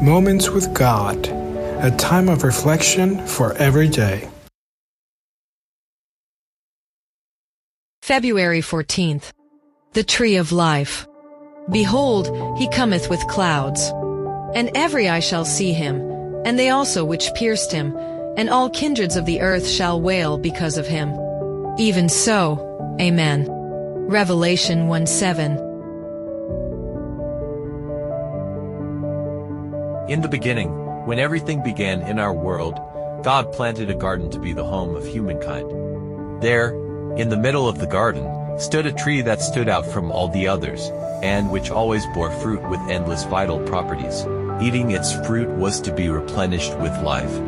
Moments with God, a time of reflection for every day. February 14th. The Tree of Life. Behold, he cometh with clouds, and every eye shall see him, and they also which pierced him, and all kindreds of the earth shall wail because of him. Even so, Amen. Revelation 1:7. In the beginning, when everything began in our world, God planted a garden to be the home of humankind. There, in the middle of the garden, stood a tree that stood out from all the others, and which always bore fruit with endless vital properties. Eating its fruit was to be replenished with life,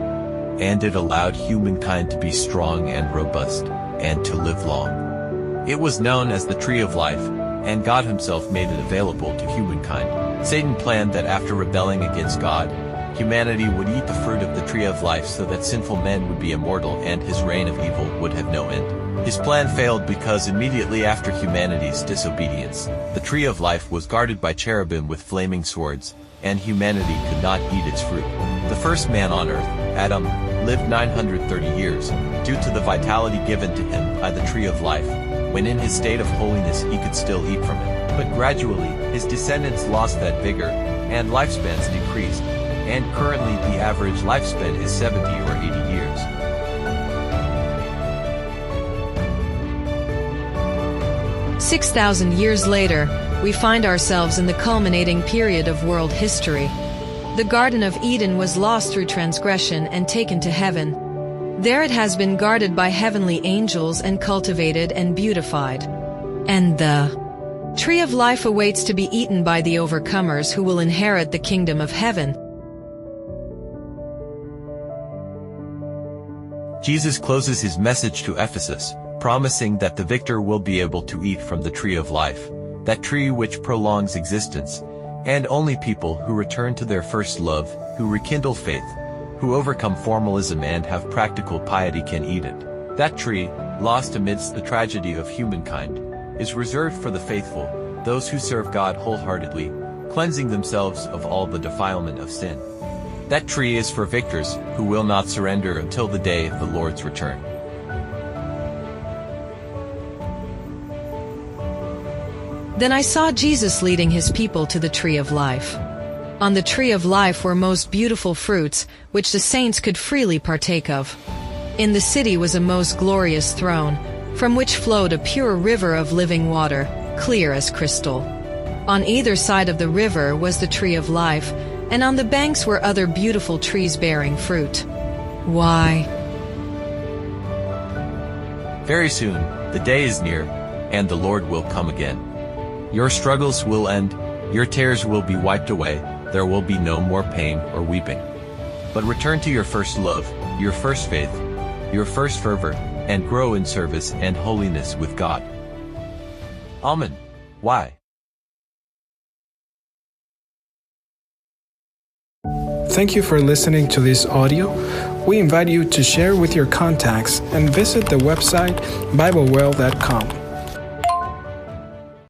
and it allowed humankind to be strong and robust, and to live long. It was known as the Tree of Life, and God himself made it available to humankind. Satan planned that after rebelling against God, humanity would eat the fruit of the Tree of Life so that sinful men would be immortal and his reign of evil would have no end. His plan failed because immediately after humanity's disobedience, the Tree of Life was guarded by cherubim with flaming swords, and humanity could not eat its fruit. The first man on earth, Adam, lived 930 years, due to the vitality given to him by the Tree of Life. When in his state of holiness he could still eat from it. But gradually, his descendants lost that vigor, and lifespans decreased, and currently the average lifespan is 70 or 80 years. "6,000 years later, we find ourselves in the culminating period of world history. The Garden of Eden was lost through transgression and taken to heaven. There it has been guarded by heavenly angels and cultivated and beautified. And the Tree of Life awaits to be eaten by the overcomers who will inherit the kingdom of heaven." Jesus closes his message to Ephesus, promising that the victor will be able to eat from the Tree of Life, that tree which prolongs existence, and only people who return to their first love, who rekindle faith, who overcome formalism and have practical piety can eat it. That tree, lost amidst the tragedy of humankind, is reserved for the faithful, those who serve God wholeheartedly, cleansing themselves of all the defilement of sin. That tree is for victors who will not surrender until the day of the Lord's return. Then I saw Jesus leading his people to the Tree of Life. On the Tree of Life were most beautiful fruits, which the saints could freely partake of. In the city was a most glorious throne, from which flowed a pure river of living water, clear as crystal. On either side of the river was the Tree of Life, and on the banks were other beautiful trees bearing fruit. Why? Very soon, the day is near, and the Lord will come again. Your struggles will end, your tears will be wiped away, there will be no more pain or weeping. But return to your first love, your first faith, your first fervor, and grow in service and holiness with God. Amen. Why? Thank you for listening to this audio. We invite you to share with your contacts and visit the website BibleWell.com.